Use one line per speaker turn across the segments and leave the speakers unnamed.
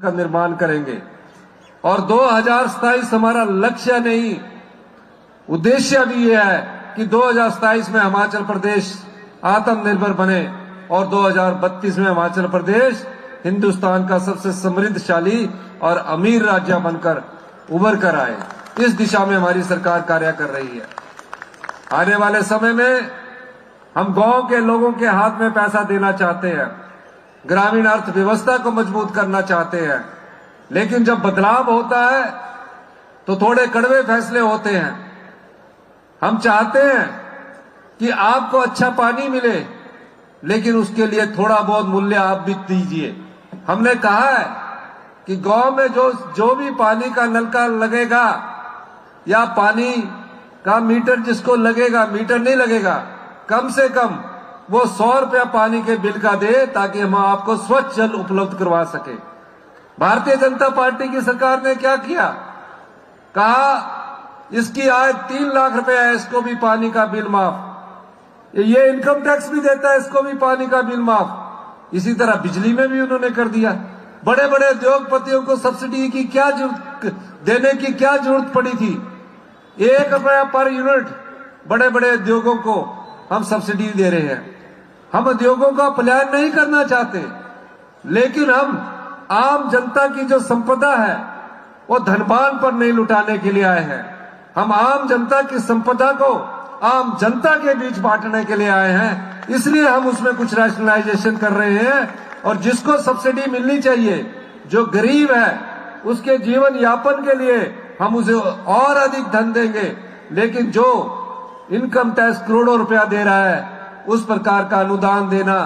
का निर्माण करेंगे और 2027 हमारा लक्ष्य नहीं, उद्देश्य भी यह है कि 2027 में हिमाचल प्रदेश आत्मनिर्भर बने और 2032 में हिमाचल प्रदेश हिंदुस्तान का सबसे समृद्धशाली और अमीर राज्य बनकर उभर कर आए। इस दिशा में हमारी सरकार कार्य कर रही है। आने वाले समय में हम गांव के लोगों के हाथ में पैसा देना चाहते हैं, ग्रामीण अर्थव्यवस्था को मजबूत करना चाहते हैं, लेकिन जब बदलाव होता है तो थोड़े कड़वे फैसले होते हैं। हम चाहते हैं कि आपको अच्छा पानी मिले, लेकिन उसके लिए थोड़ा बहुत मूल्य आप भी दीजिए। हमने कहा है कि गांव में जो भी पानी का नलका लगेगा या पानी का मीटर जिसको लगेगा, मीटर नहीं लगेगा, कम से कम वो 100 रुपया पानी के बिल का दे, ताकि हम आपको स्वच्छ जल उपलब्ध करवा सके। भारतीय जनता पार्टी की सरकार ने क्या किया? कहा इसकी आय 3 लाख रुपया है, इसको भी पानी का बिल माफ। ये इनकम टैक्स भी देता है, इसको भी पानी का बिल माफ। इसी तरह बिजली में भी उन्होंने कर दिया। बड़े बड़े उद्योगपतियों को सब्सिडी की क्या देने की क्या जरूरत पड़ी थी? 1 रुपया पर यूनिट बड़े बड़े उद्योगों को हम सब्सिडी दे रहे हैं। हम उद्योगों का पलायन नहीं करना चाहते, लेकिन हम आम जनता की जो संपदा है वो धनवान पर नहीं लुटाने के लिए आए हैं। हम आम जनता की संपदा को आम जनता के बीच बांटने के लिए आए हैं, इसलिए हम उसमें कुछ रैशनलाइजेशन कर रहे हैं। और जिसको सब्सिडी मिलनी चाहिए, जो गरीब है, उसके जीवन यापन के लिए हम उसे और अधिक धन देंगे, लेकिन जो इनकम टैक्स करोड़ों रुपया दे रहा है उस प्रकार का अनुदान देना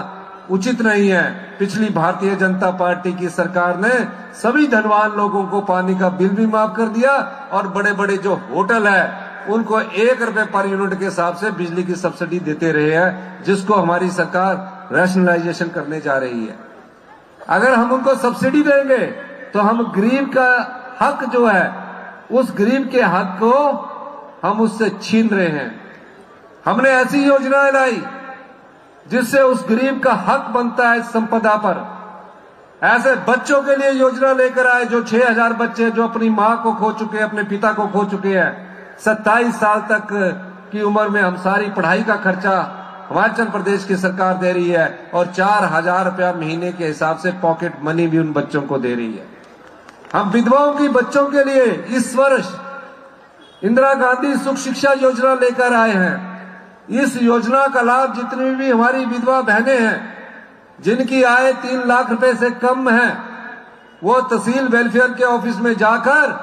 उचित नहीं है। पिछली भारतीय जनता पार्टी की सरकार ने सभी धनवान लोगों को पानी का बिल भी माफ कर दिया और बड़े बड़े जो होटल है उनको 1 रुपए पर यूनिट के हिसाब से बिजली की सब्सिडी देते रहे हैं, जिसको हमारी सरकार रैशनलाइजेशन करने जा रही है। अगर हम उनको सब्सिडी देंगे तो हम गरीब का हक जो है, उस गरीब के हक को हम उससे छीन रहे हैं। हमने ऐसी योजनाएं लाई जिससे उस गरीब का हक बनता है संपदा पर। ऐसे बच्चों के लिए योजना लेकर आए, जो 6000 बच्चे जो अपनी मां को खो चुके हैं, अपने पिता को खो चुके हैं। 27 साल तक की उम्र में हम सारी पढ़ाई का खर्चा हिमाचल प्रदेश की सरकार दे रही है और 4000 रुपया महीने के हिसाब से पॉकेट मनी भी उन बच्चों को दे रही है। हम विधवाओं की बच्चों के लिए इस वर्ष इंदिरा गांधी सुख शिक्षा योजना लेकर आए हैं। इस योजना का लाभ जितनी भी हमारी विधवा बहनें हैं जिनकी आय 3 लाख रुपए से कम है, वो तहसील वेलफेयर के ऑफिस में जाकर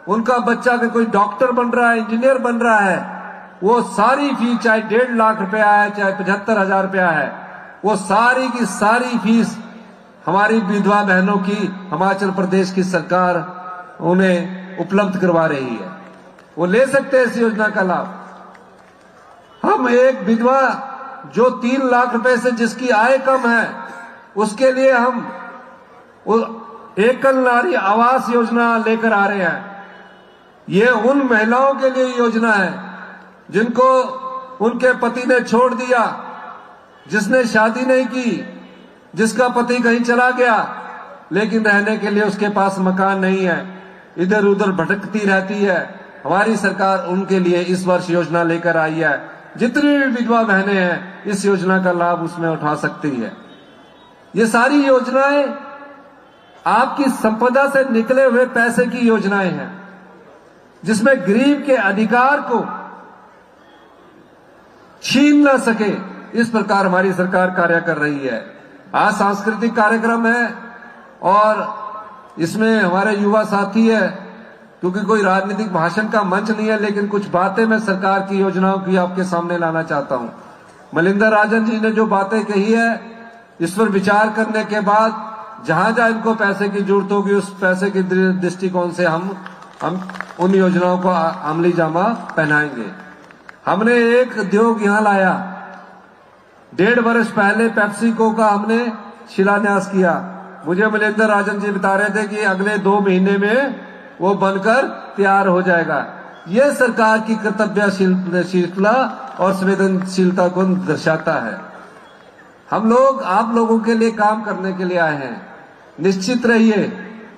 उनका बच्चा के कोई डॉक्टर बन रहा है, इंजीनियर बन रहा है, वो सारी फीस, चाहे 1.5 लाख रुपया है, चाहे 75,000 रुपया है, वो सारी की सारी फीस हमारी विधवा बहनों की हिमाचल प्रदेश की सरकार उन्हें उपलब्ध करवा रही है। वो ले सकते हैं इस योजना का लाभ। हम एक विधवा जो 3 लाख रुपए से जिसकी आय कम है, उसके लिए हम एकल नारी आवास योजना लेकर आ रहे हैं। ये उन महिलाओं के लिए योजना है जिनको उनके पति ने छोड़ दिया, जिसने शादी नहीं की, जिसका पति कहीं चला गया, लेकिन रहने के लिए उसके पास मकान नहीं है, इधर उधर भटकती रहती है। हमारी सरकार उनके लिए इस वर्ष योजना लेकर आई है। जितनी भी विधवा बहनें हैं इस योजना का लाभ उसमें उठा सकती है। ये सारी योजनाएं आपकी संपदा से निकले हुए पैसे की योजनाएं हैं, जिसमें गरीब के अधिकार को छीन न सके, इस प्रकार हमारी सरकार कार्य कर रही है। आज सांस्कृतिक कार्यक्रम है और इसमें हमारे युवा साथी है, क्योंकि कोई राजनीतिक भाषण का मंच नहीं है, लेकिन कुछ बातें मैं सरकार की योजनाओं की आपके सामने लाना चाहता हूं। मलिंदर राजन जी ने जो बातें कही है, इस पर विचार करने के बाद जहां जहां इनको पैसे की जरूरत होगी, उस पैसे के दृष्टिकोण से हम उन योजनाओं को अमली जामा पहनाएंगे। हमने एक उद्योग यहां लाया, 1.5 वर्ष पहले पेप्सिको का हमने शिलान्यास किया। मुझे मलिंदर राजन जी बता रहे थे कि अगले 2 महीने में वो बनकर तैयार हो जाएगा। ये सरकार की कर्तव्यशीलता और संवेदनशीलता को दर्शाता है। हम लोग आप लोगों के लिए काम करने के लिए आए हैं। निश्चित रहिए,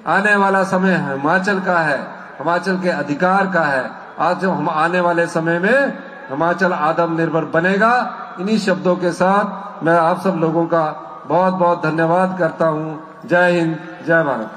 आने वाला समय हिमाचल का है, हिमाचल के अधिकार का है। आज जो हम आने वाले समय में हिमाचल आत्मनिर्भर बनेगा। इन्हीं शब्दों के साथ मैं आप सब लोगों का बहुत बहुत धन्यवाद करता हूं। जय हिंद, जय भारत।